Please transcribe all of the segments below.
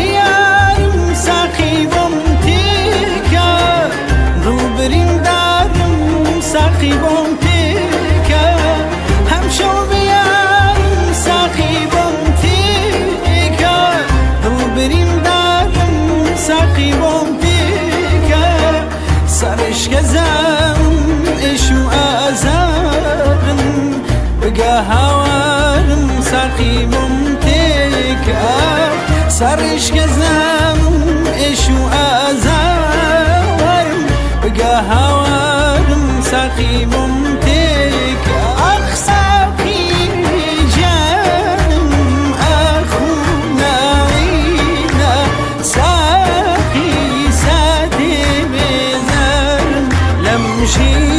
بیارم ساقی بم تیکا رو بریم دارم ساقی بم تیکا همشو بیارم ساقی بم تیکا رو بریم دارم ساقی بم تیکا سرش گزم اشو آزارم بگه هوارم ساقی بم تیکا سرش گزم اشو آزارم بگه هوارم ساقی بم تیکا آخ ساقی جانم آخو نعینا ساقی ساتی بزارم لمشی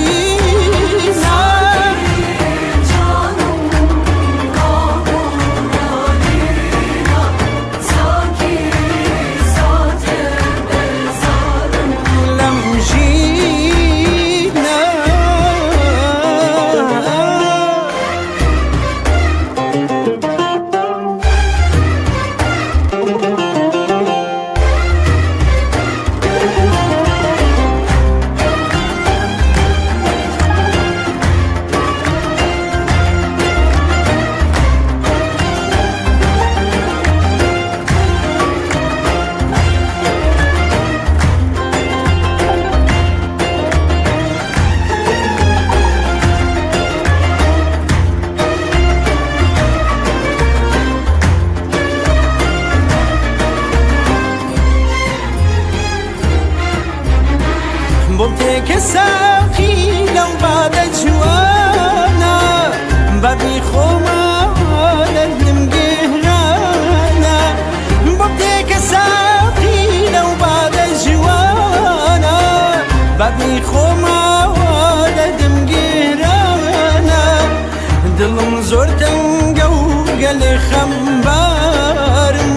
بمتك ساقي لو بعد جوانا بابي خوما لازم قهرانا بمتك ساقي لو بعد جوانا بابي خوما لازم قهرانا دلم زورتن قال خمبارم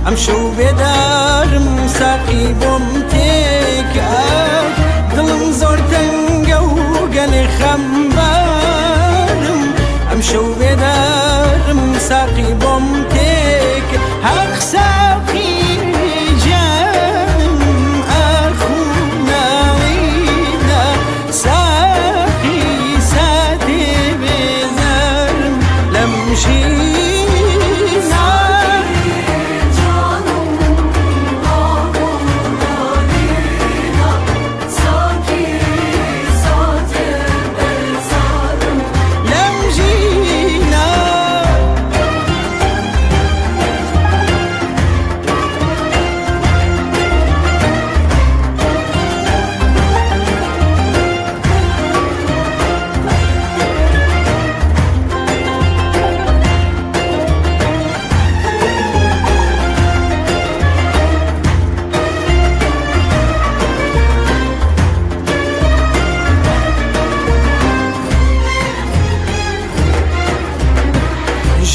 امشو بدارم ساقي بمتك دلم زورتن قال خمبارم امشو بدارم ساقي بمتك حق ساقي جانم اخو نعينا ساقي ساتي بزارم لمشي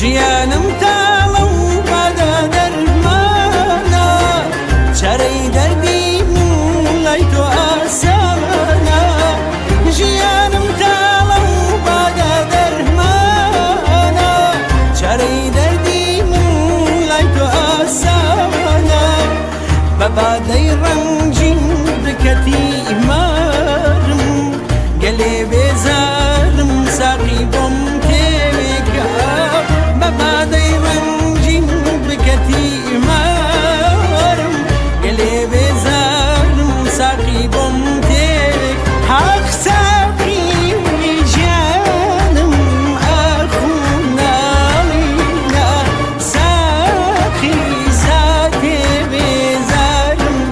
ژیانم تاڵە و بەدە دەرمانە چارەی دەردی من لای تۆ ئاسانە ژیانم تاڵە و بەدە دەرمانە چارەی دەردی من لای تۆ ئاسانە بە بادەی ڕەنگین بکەتی مارم گەلێ بێزارم ساقی بۆم تێکە بادي رنجين بكتي مارم قلي بزارم ساقي بمتك حق ساقي جانم اخو نعينا ساقي ساتي بزارم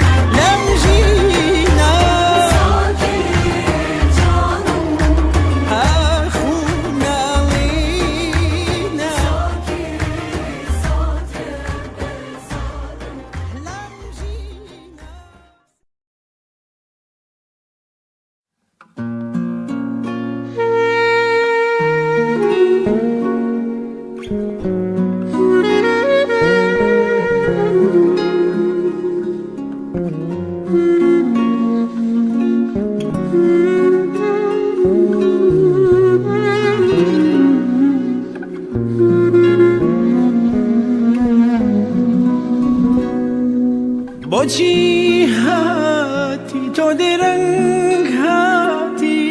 بۆچی هاتی تۆ دێرەنگ هاتی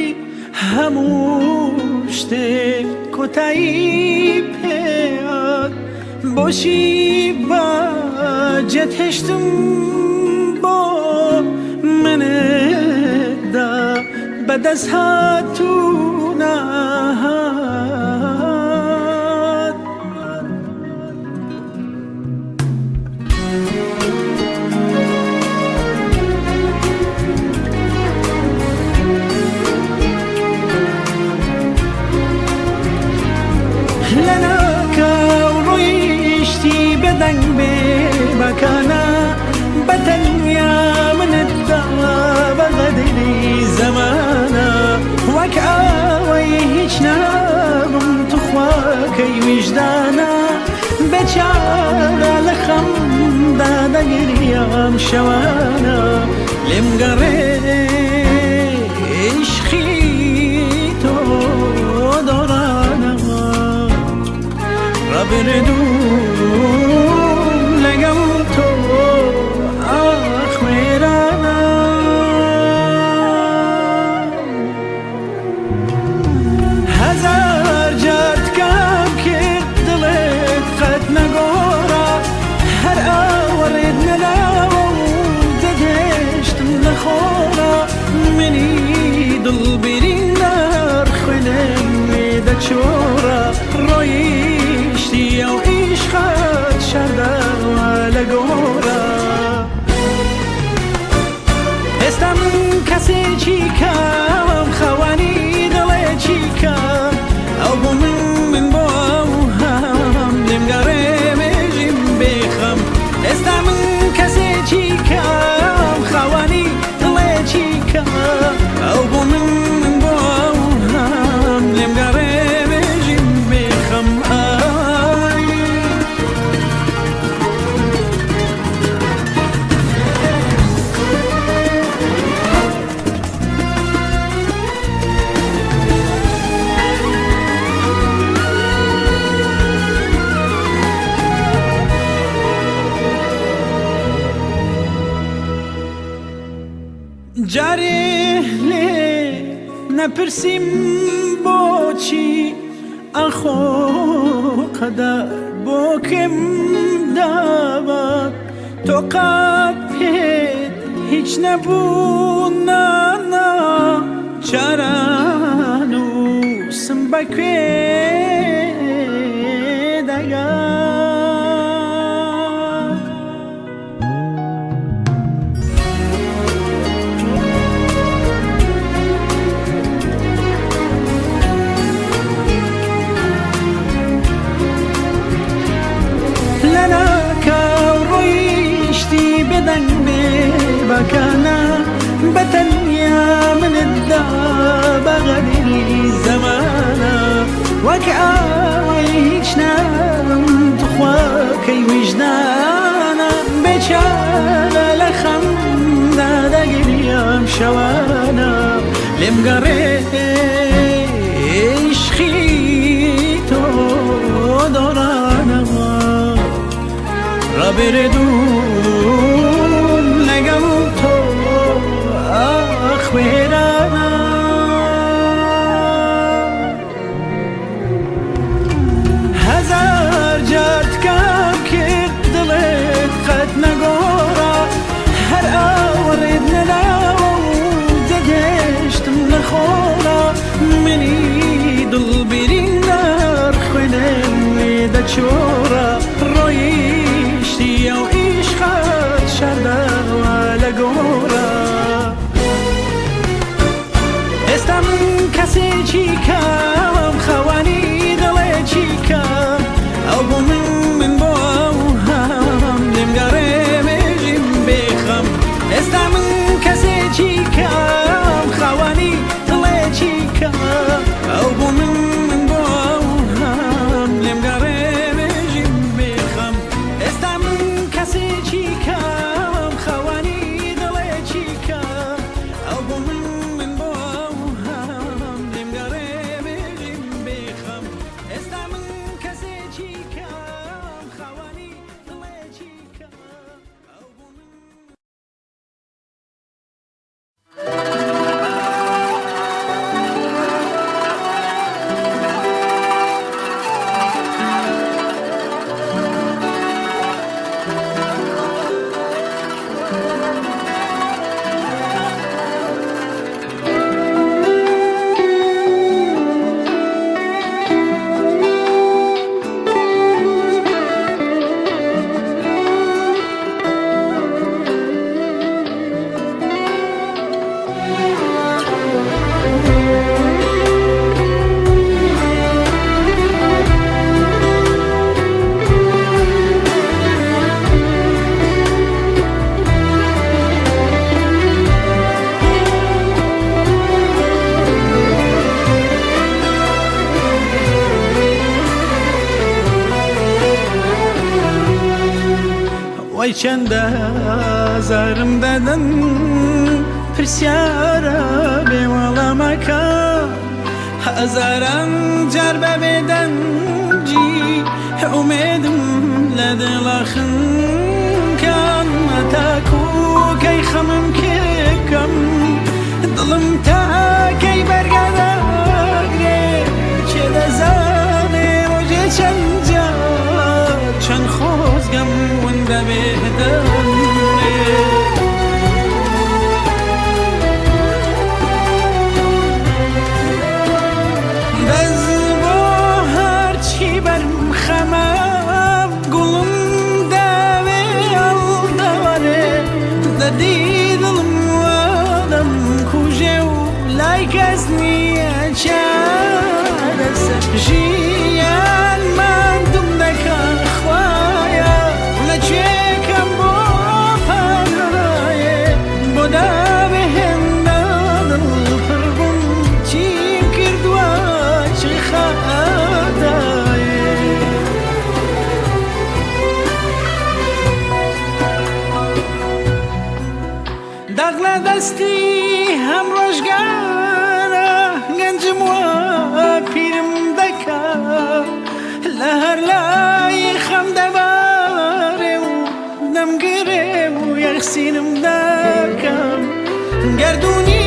هەموو شتێک کۆتایی پێیات بۆچی باجێت هێشتم بۆ منتدا بەدەست هاتوونە دەنگ بێ بەکانە بەتەنیا منتدا بەغەدری زەمانە وەک ئاوەی هیچ نابم توخواکەی ویژدانە بێچارە لە خەمدا دەگریام شەوانە لێم گەڕێ عیشقی تۆ دۆڕانە ڕابردوو چۆرە ڕۆیشتی ئەو عیشقت شەرداوە لە گۆرە ئێستا من کەسێکی کەم خەوانی دڵێکی کەم ئەو بۆ من بۆ ئەو هەم لێم گەڕێ مێژیم بێخەم ئێستا من کەسێکی کەم خەوانی دڵێکی کەم ئەو بۆ من بۆ ئەو هەم لێم گەڕێ جارێ لێ نەپرسیم بۆچی ئەخۆ قەدەر بۆ کێم دابات تۆ قات پێت هیچ نەبوو نانا چاران و سم بەکوێ دەگات دەنگ بێ بەکانە بەتەنیا منتدا بەغەدری زەمانە وەک ئاوەی هیچ نابم توخواکەی ویژدانە بێچارە لە خەمدا دەگریام شەوانە لێم گەڕێ عیشقی تۆ دۆڕانەوە ڕابردوون لەگەڵ تۆ ئەخوێرانە هەزار جار تکام کرد دڵێت قەت نەگۆڕا هەر ئاوەڕێت نەداوە و دەگەشتم لە خۆڵا منی دڵبیری نەرخوێنێ دەچۆڕە ڕۆیشتی ئەو عیشقە چەندە زارم دەدەن پرسیارە بێوەڵامەکە هەزاران جار بە بێدەنجی ئومێدم لە دڵە خنکەم تاکو کەی خەمم کێکەم دڵم تاکەی بەرگەدەگرێ چێ دەزانێ ڕۆژێ چەند جار چەند خۆزگەم ون دەبێدەمێ دەست بۆ هەرچی بەرم خەمە گوڵم دەوێ هەڵدەوەرێ دەدی دڵم وەدەم کوژێ و لای کەس نییە چارەسەر ژیانمان دوم دەکا خوایە لەکوێکەم بۆ پەنایێ بۆ دابێهێندا دڵ پڕ بووم چیم کردووە چی خەدایێ دەغ لە دەستی هەم ڕۆژگارە گەنجم وە پیرم دەکا لە هەر لای خەم دەبارێ و دەمگرێ و یەخسینم دەکەم گەردوونی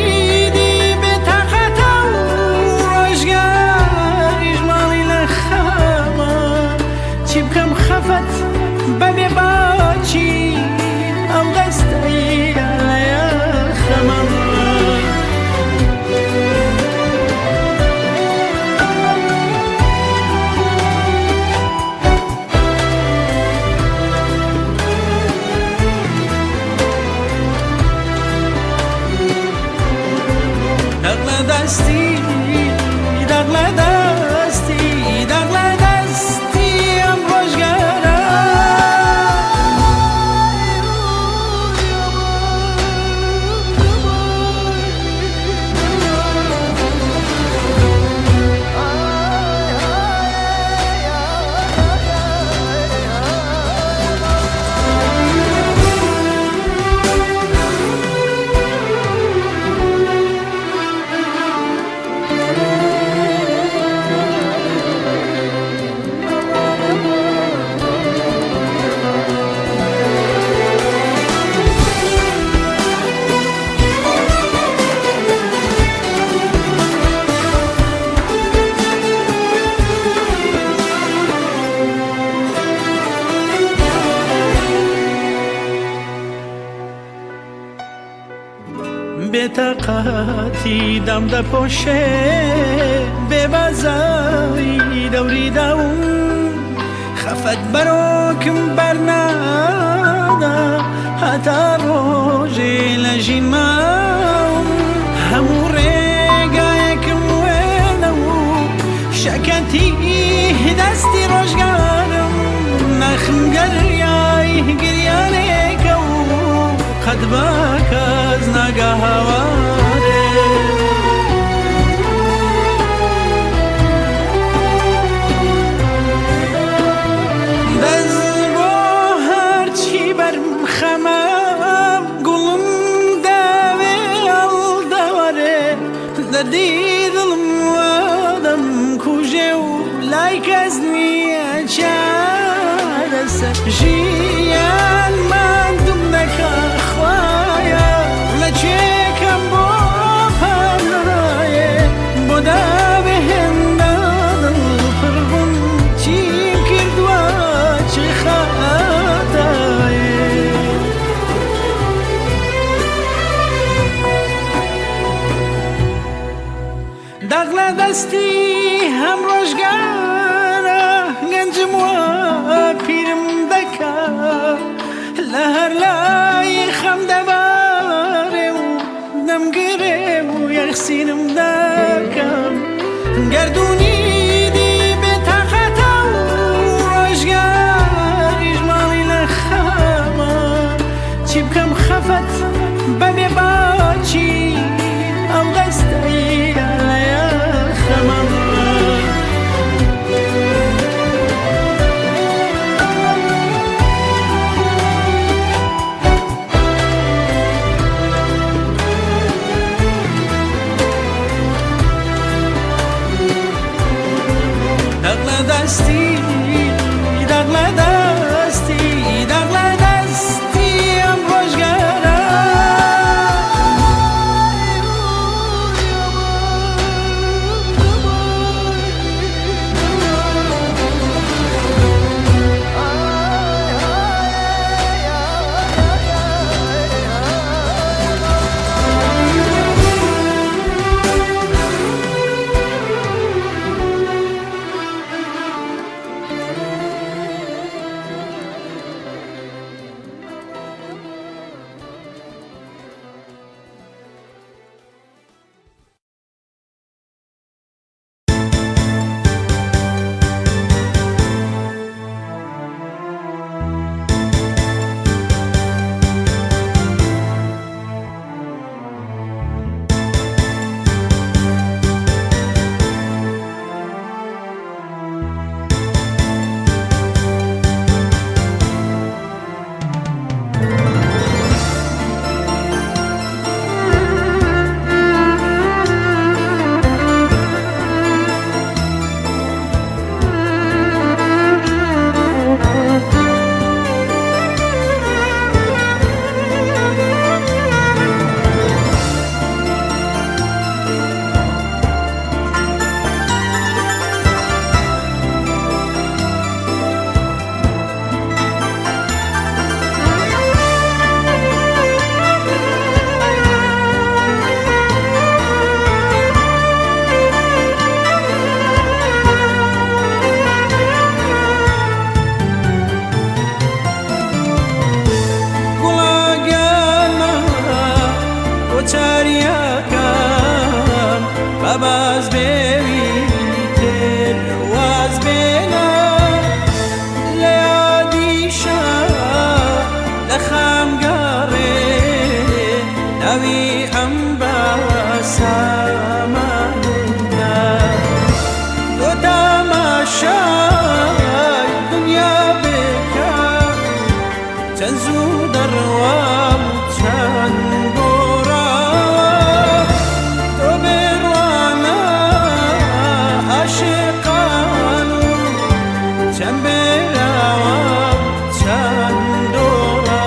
دی بێتاقەتە و ڕۆژگاریش ماڵی لە خەمە چی بکەم خەفەت بەبێ باچی ئەم دەستەیە لە یەخەمە دەستی دەغ لە دەستی دەغ لە دەستی ئەم ڕۆژگارە بێتاقەتی دام دەپۆشێ بێبازایی دەوری داوم خەفەت بەرۆکم بەرنادا هەتا ڕۆژێ لە ژین ماوم هەموو ڕێگایەکم وێنە و شەکەتی دەستی ڕۆژگارم نەخم گەریای گریانێکە و قەت بە کەس ناگە هاوارێ دەست بۆ هەرچی بەرم خەمە گوڵم دەوێ هەڵدەوەرێ دەدی دڵم وەدەم کوژێ و لای کەس نییە چارەسەر ژیانمان دوم دەکا خوایە لەکوێکەم بۆ پەنایێ بۆ دابێهێندا دڵ پڕ بووم چیم کردووە چی خەدایێ دەغ لە دەستی هەم ڕۆژگارە گەنجم وە پیرم دەکا لە هەر لای خەم دەبارێ و دەمگرێ و یەخسینم دەکەم گەردوونی دی بێتاقەتە و ڕۆژگاریش ماڵی لە خەمە چی بکەم خەفەت بەبێ باچی ئەم دەستەیە لە یەخەمە قاري نبي أنباسا مهنا تو تماشای دنیا بکا تنزو دروام تنگورا تو بروانا عاشقانو تنبراوام تندورا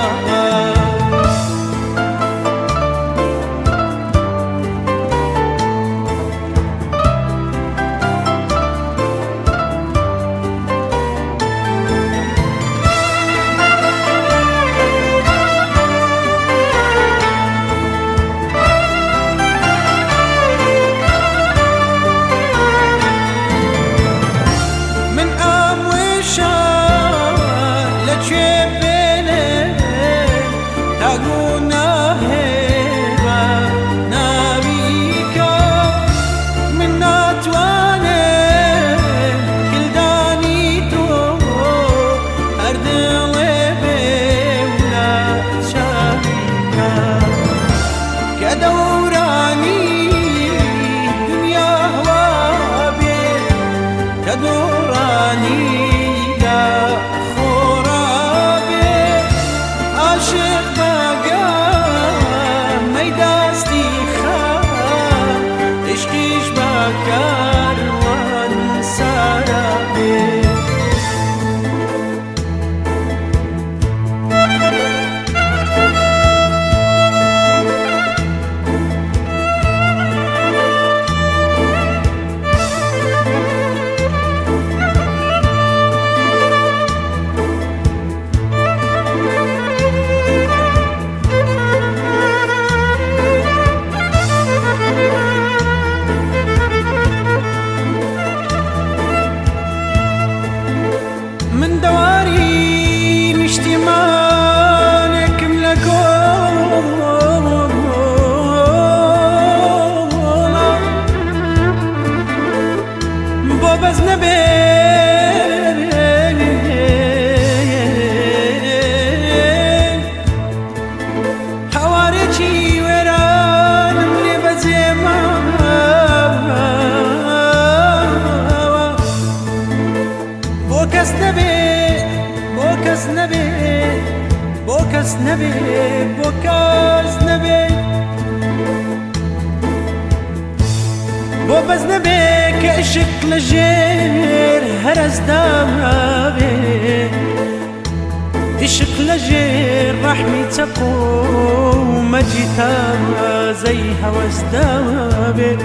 من دواري مشتمانك ملكونا بوبز نبين حواريكي وران مني بزيما بوكس نبي بوكس نبي بوكس نبي بوكس نبي بوبز نبي كأشك لجير هرس دابي إشك لجير رحمي تقوم مجيتا زي هوس دابي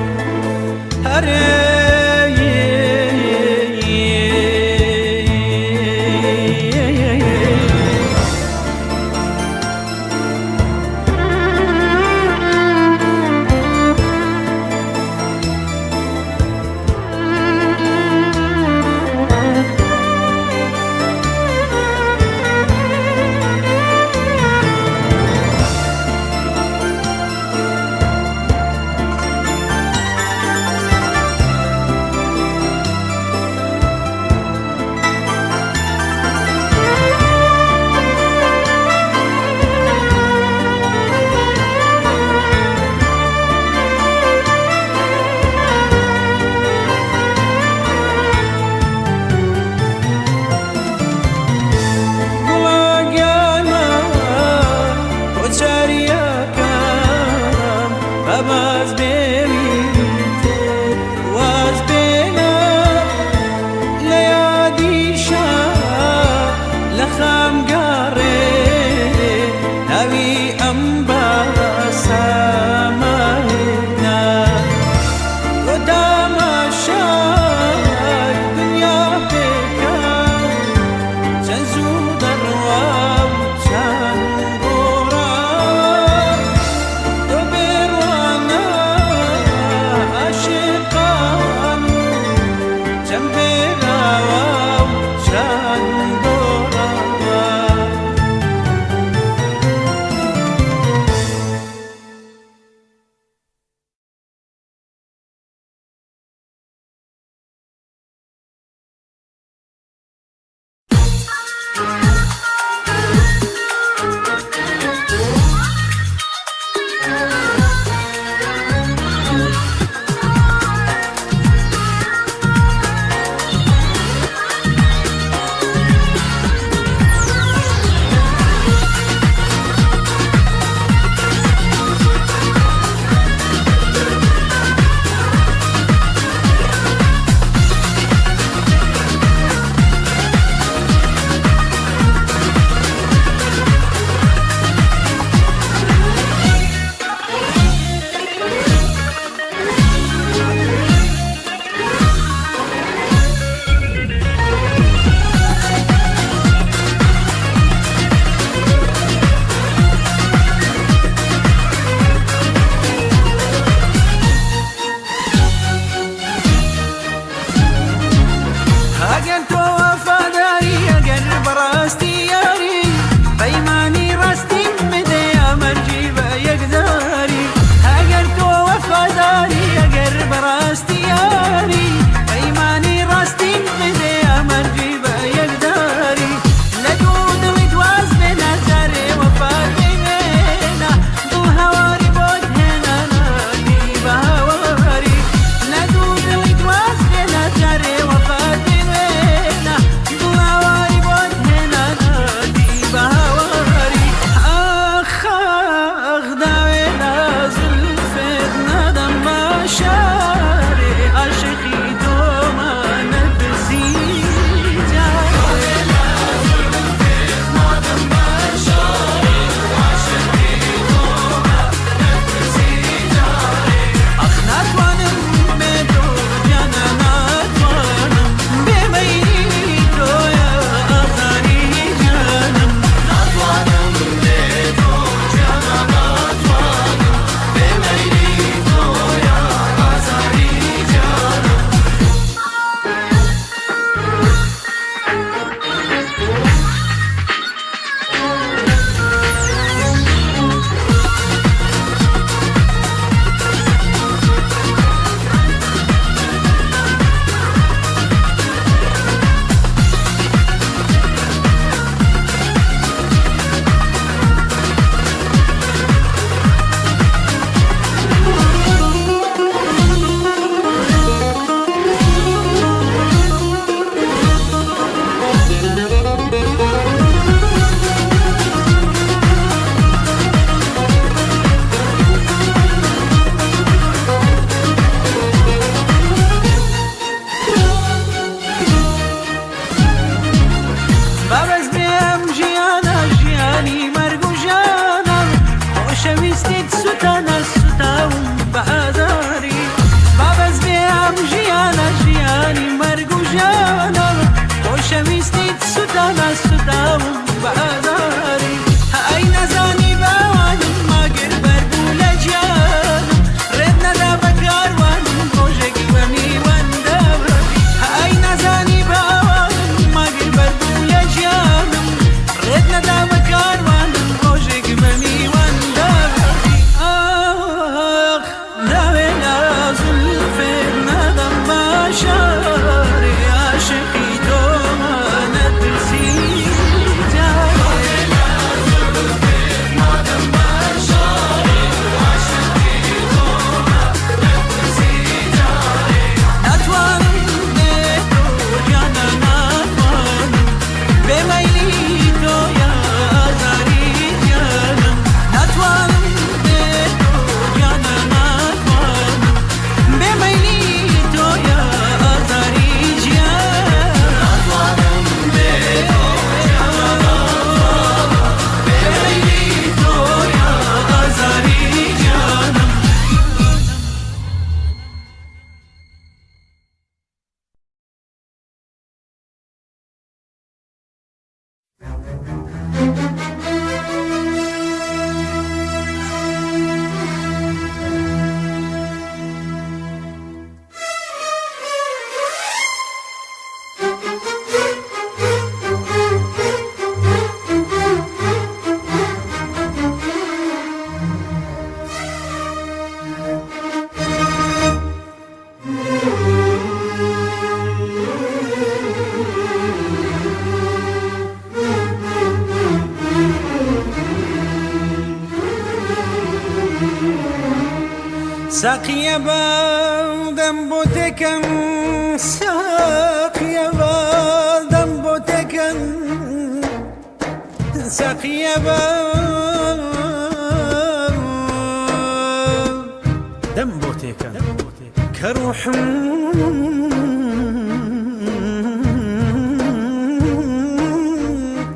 ساقي بادم بوتكن ساقي بادم بوتكن ساقي بادم بوتكن كروح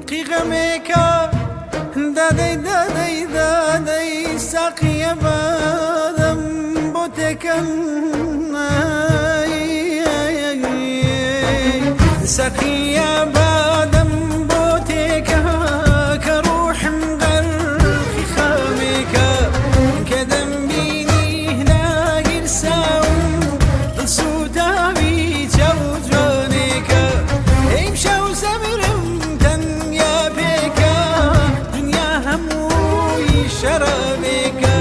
قي غميكا دادي دادي دادي ساقي بادم بوتكن ساقي بادم بوتكا كروح مغرخي خاميكا كدم بيني هناقي لساون صوتا بيتا وجوانيكا امشاو سمرم تنيا بيكا دنيا هموي شرابيكا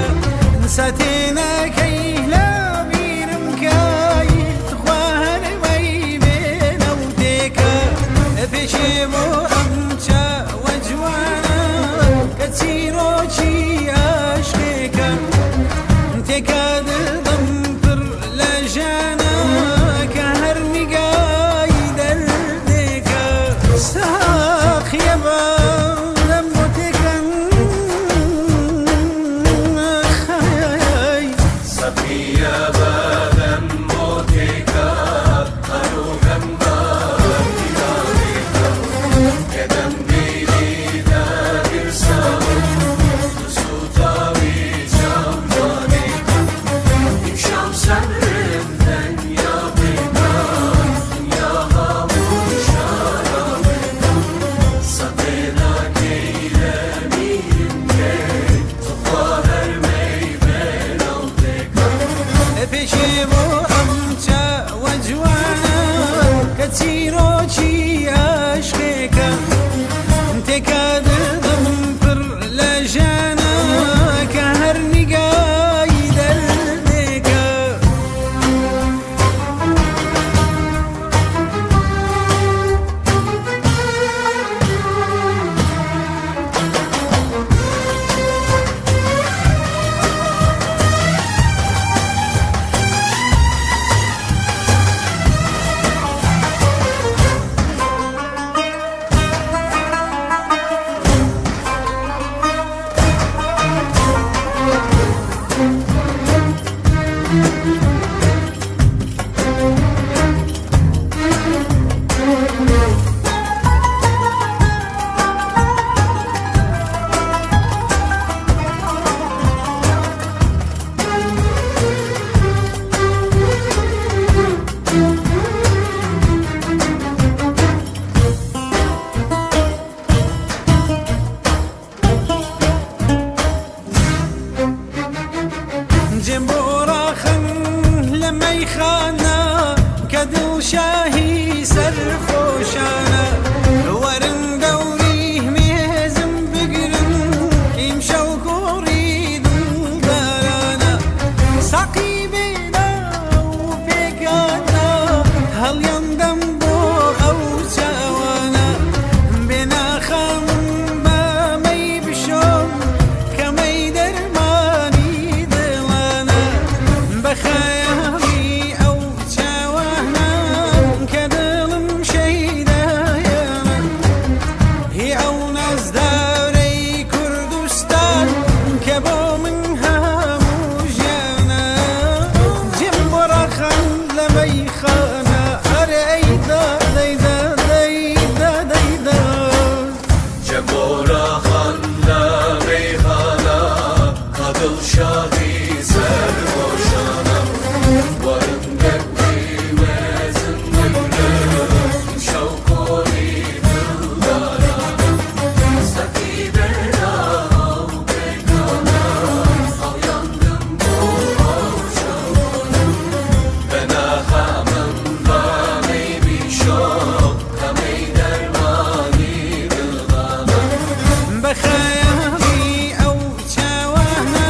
نساتينا كي لا بيرمكاي تخواهر مي بين وديكا فيشي مو امشا وجوانا كتيرو شي عشقيكا انتكا دمطر لجانا كهرني قايد الديكا ساقي بادم بوتكن ساقي بادم بوتكا قروحا باريكا كدم بيدي داير ساون صوتا بيجام جانيكا امشام سمرم دنيا بيكا دنيا هامون شارابيكا ساقينا كيلا ميرم كي تظاهر ميبين وديكا فيشي مو امشا وجوانا كتيرو شي عشقيكا انتكا دمطر لجانا كهرني قايد الديكا جنبورا خن لما يخانا كدو شاهي سرفوشانا ورن دوري ميزم بقرن يمشو كوري دارانا ساقي بينا وبيكانا هل يندم بو او شاوانا بنا خان ما مي بشوم كمي درماني دلانا بخيالي او شاوانا كدلم شيدايانا هي او ناس داري كردستان كبو منها موجانا جنبورا خان لما يخانا اريدا ديدا ديدا ديدا جبورا خلا ريحانا قدل شادي سربوشانا ورن قلبي وزن نقلب شوقوني دلانا ساقي بينا وبيكانا او يندم بو او شوقنا بنا خامن باني بشوق كمي درماني بالغانا بخيالي او شاوانا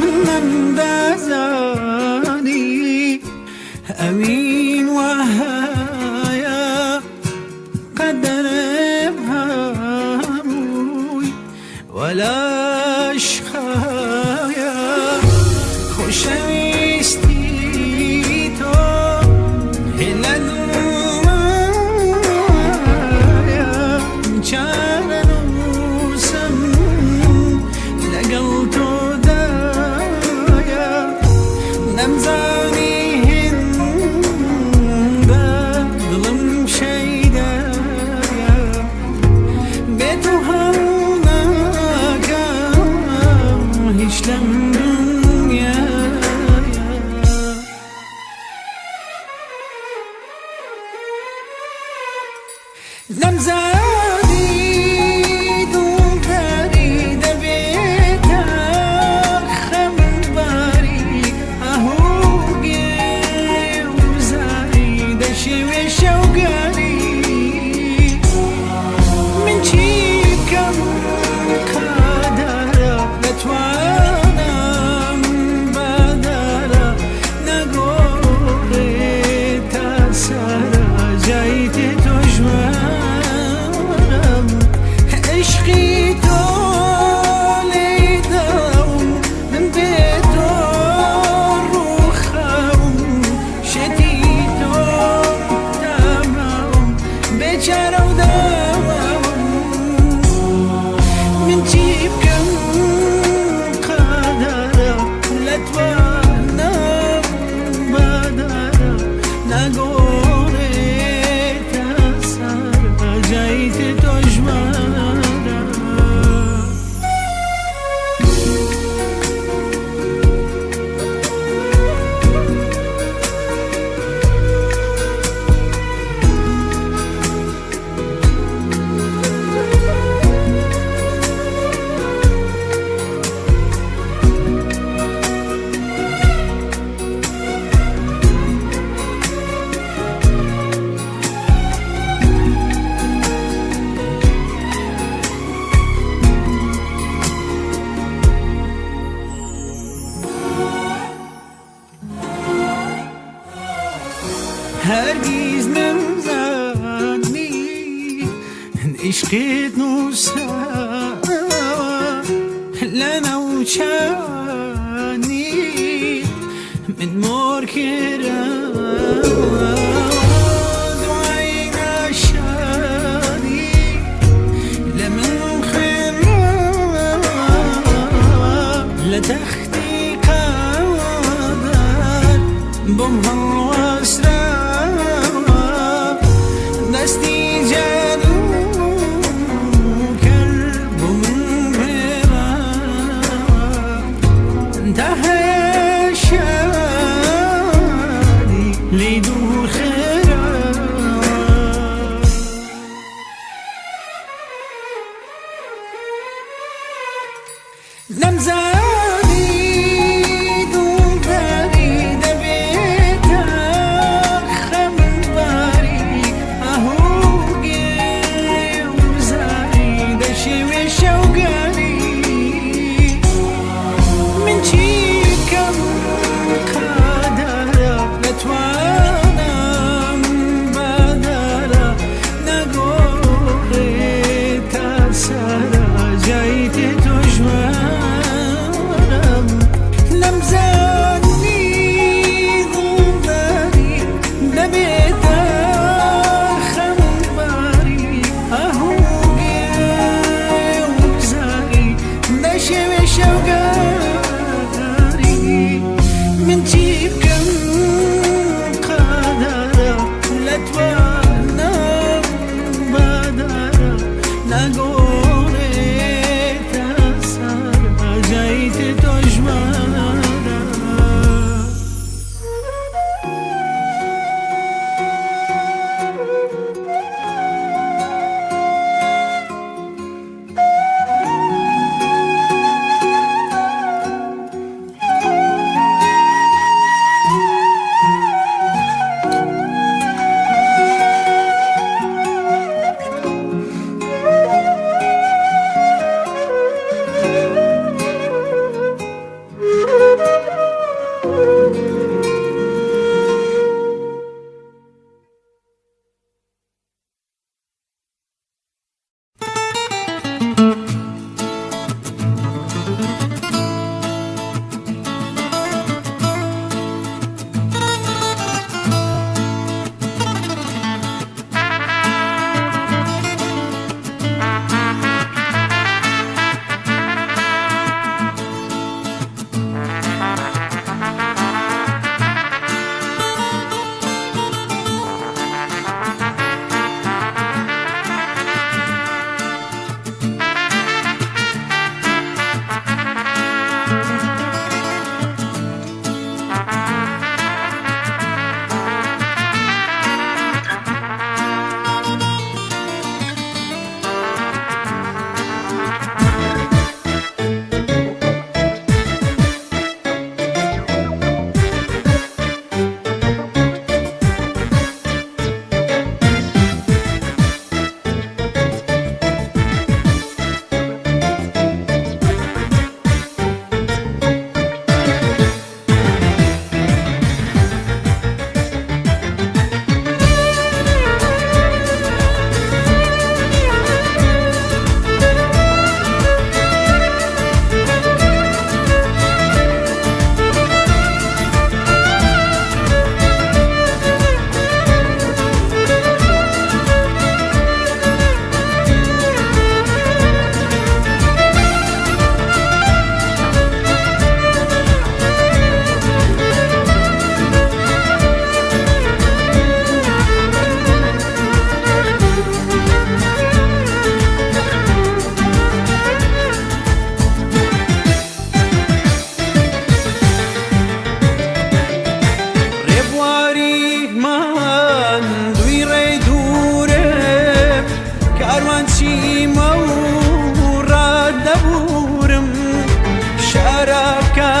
من دازاني أمين وهايا قدر بهاموي ولا شخايا خوشويستي تو هلا دوايا چار نوسم لقلتو دايا نمزاني هندا ظلم شيدايا بيتو هوناكا هيش لم دنيا نمزاني دولداري دبيتا خمباري أهوغي وزاري دشوي شوقاري من شيكم قادرة لتوانا مبادرة نقولي تاسرة جايتي تجوارم عشقي تولي دوم من بيتو روخم شتيتو تمام بيشارة ودوام من جيبكم قادرة لتوانا مبادرة نقولي تاسرة جايتي تجوارم هرگز نمزادني عشقت نوسا لنا وشاني من موركرا دعينا شاني لمن خيرا لتختي قادر بمها واسرا دستی جلو کرب من برا انتهى شادي ليدور خيرا نمزاني دولداري دبيتا خمباري أهوغي وزاري دشوي شوقاري من شيكم قادرة لتوالي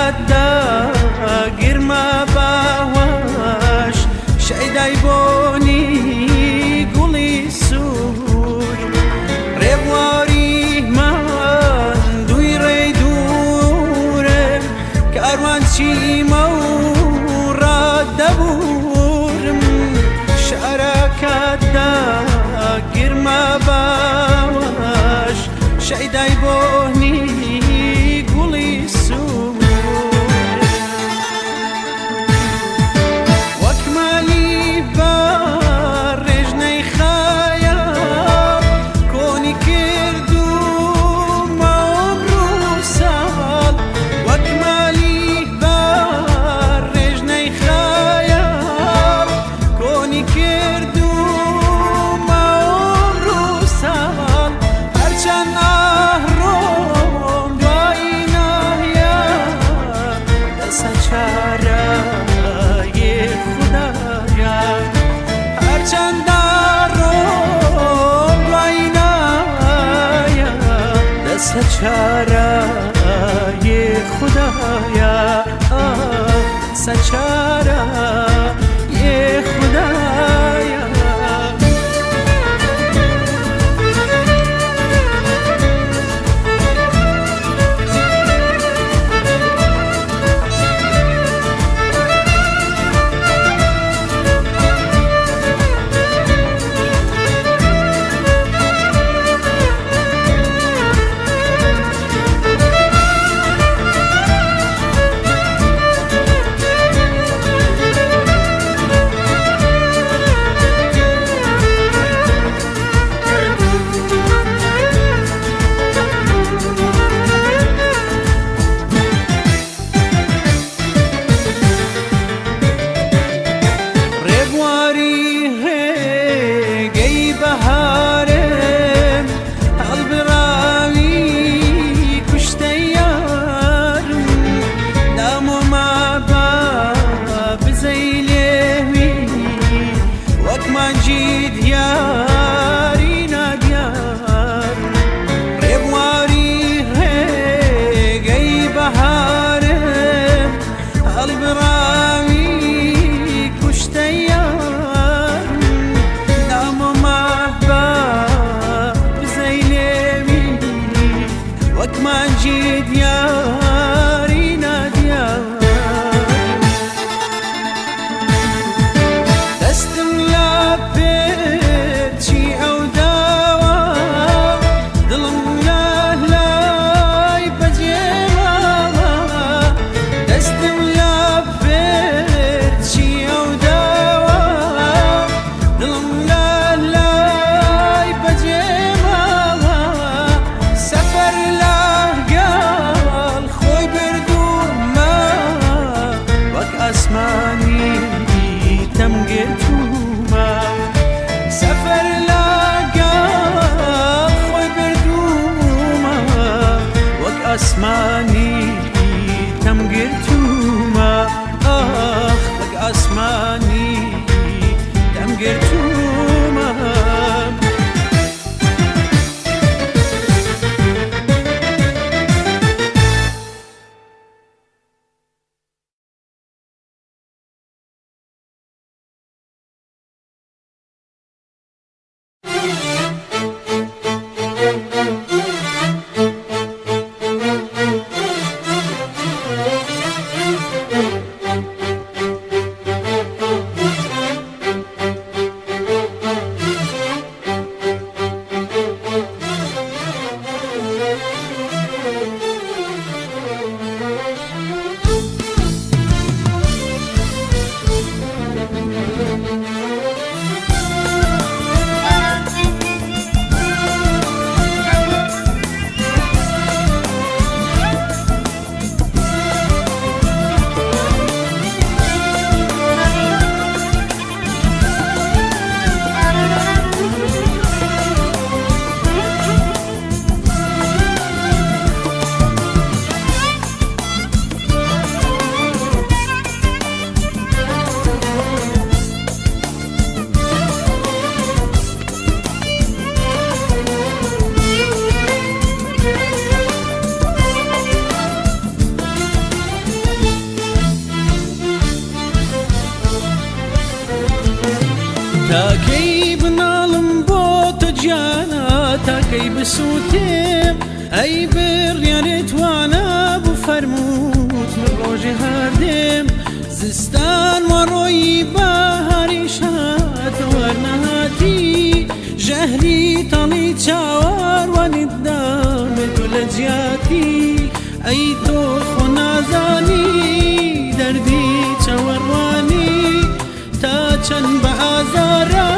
کادا گرما باوش شیدای بونی گلی سور ریواری من دوی ری دوره کاروان چی مورد دبورم شعر کادا گرما باوش شیدای بونی گلی سور وکمالی بار رجنی خیال کنی کردو مبرو سال وکمالی بار رجنی خیال کنی کردو مبرو سال هرچند آهرم دوای نهیا دست چارای خدایا هرچند آهرم دوای نهیا دست چارای خدایا دست چارای خدایا مجید یاری ندیار ریواری گی بهاره البراوی کشته یار نام محباب زیلمی وک مجید یاری ندیار اسمانی تمگرتوما سفر لاقال خوی بردوما وک اسمانی تمگرتوما وک اسمانی تمگرتوما سوتم أي بريانت وانا بفرموت من روجي هردم زستان وروي بهاري شات ورنهاتي جهري طلي تشاور وندام دولجياتي أي توخ نازاني دردي تشورواني تاچن بازارا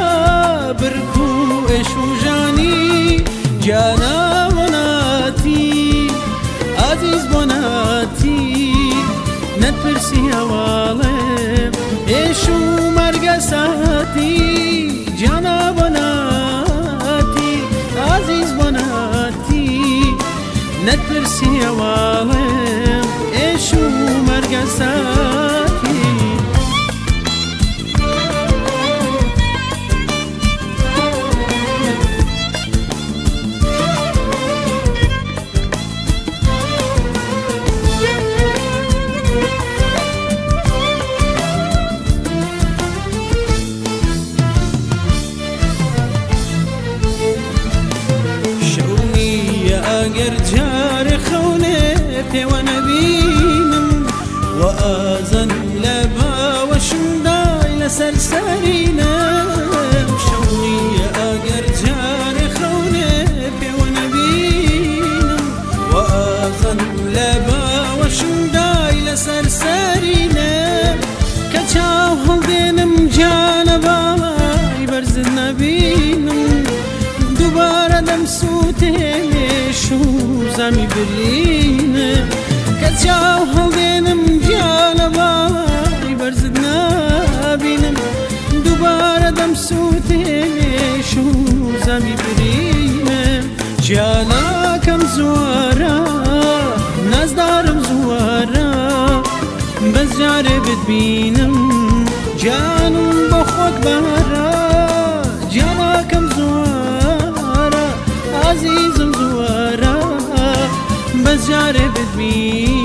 بركو إشو جاني جانا بناتي عزيز بناتي نتبرسي هوالم إشو مرقساتي جانا بناتي عزيز بناتي نتبرسي هوالم إشو مرقساتي اگر جار خونه پیوانه بینم و آزن لبا و شندای لسرسرینم شونی اگر جار خونه پیوانه بینم و آزن لبا و شندای لسرسرینم کچاو هل دینم جانبای برز نبینم دوباره دم سوته شو زمي برلين كتشاو هلدينم جالبا برزدنا بينم دوباره دم سوتي شو زمي برلين جالا كم زوارا ناس دارم زوارا بس جاربت بينم جانم بخوك بهرا جالا كم زوارا عزيزم زوارا بس جاربت بينم